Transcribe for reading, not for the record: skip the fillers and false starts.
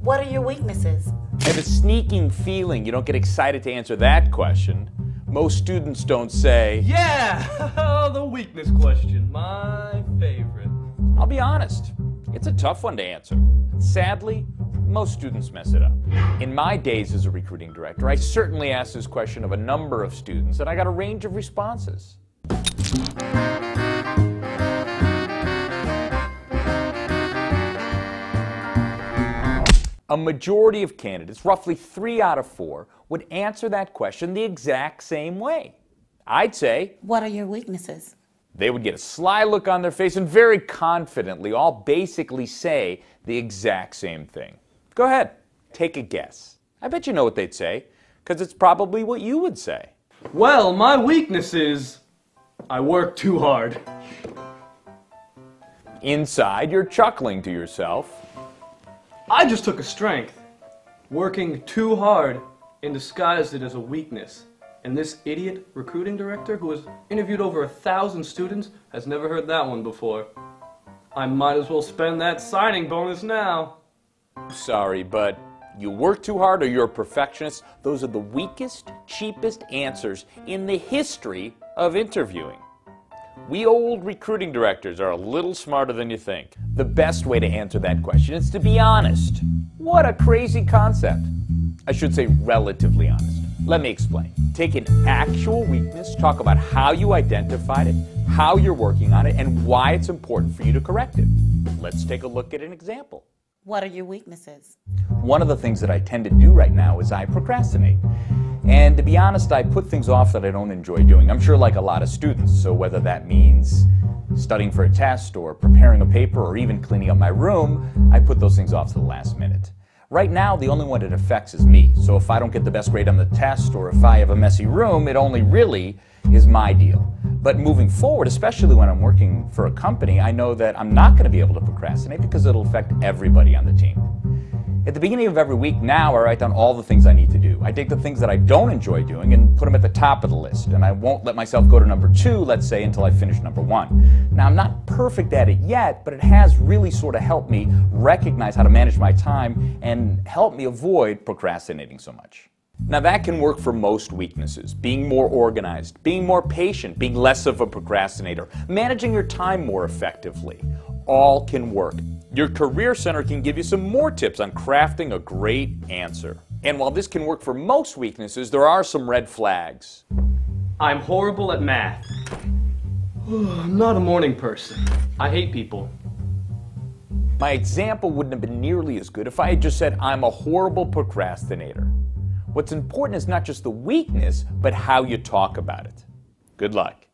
What are your weaknesses? I have a sneaking feeling you don't get excited to answer that question. Most students don't say, Yeah! The weakness question, my favorite. I'll be honest, it's a tough one to answer. Sadly, most students mess it up. In my days as a recruiting director, I certainly asked this question of a number of students, and I got a range of responses. A majority of candidates, roughly 3 out of 4, would answer that question the exact same way. I'd say, What are your weaknesses? they would get a sly look on their face and very confidently all basically say the exact same thing. Go ahead, take a guess. I bet you know what they'd say, because it's probably what you would say. Well, my weakness is I work too hard. Inside, you're chuckling to yourself. I just took a strength, working too hard, and disguised it as a weakness. And this idiot recruiting director who has interviewed over 1,000 students has never heard that one before. I might as well spend that signing bonus now. Sorry, but you work too hard or you're a perfectionist. Those are the weakest, cheapest answers in the history of interviewing. We old recruiting directors are a little smarter than you think. The best way to answer that question is to be honest. What a crazy concept. I should say relatively honest. Let me explain. Take an actual weakness, talk about how you identified it, how you're working on it, and why it's important for you to correct it. Let's take a look at an example. What are your weaknesses? One of the things that I tend to do right now is I procrastinate. And to be honest, I put things off that I don't enjoy doing. I'm sure like a lot of students, so whether that means studying for a test or preparing a paper or even cleaning up my room, I put those things off to the last minute. Right now, the only one it affects is me. So if I don't get the best grade on the test or if I have a messy room, it only really is my deal. But moving forward, especially when I'm working for a company, I know that I'm not going to be able to procrastinate because it'll affect everybody on the team. At the beginning of every week now, I write down all the things I need to do. I take the things that I don't enjoy doing and put them at the top of the list. And I won't let myself go to number 2, let's say, until I finish number 1. Now, I'm not perfect at it yet, but it has really sort of helped me recognize how to manage my time and help me avoid procrastinating so much. Now, that can work for most weaknesses. Being more organized, being more patient, being less of a procrastinator, managing your time more effectively. All can work. Your Career Center can give you some more tips on crafting a great answer. And while this can work for most weaknesses, there are some red flags. I'm horrible at math. I'm not a morning person. I hate people. My example wouldn't have been nearly as good if I had just said I'm a horrible procrastinator. What's important is not just the weakness, but how you talk about it. Good luck.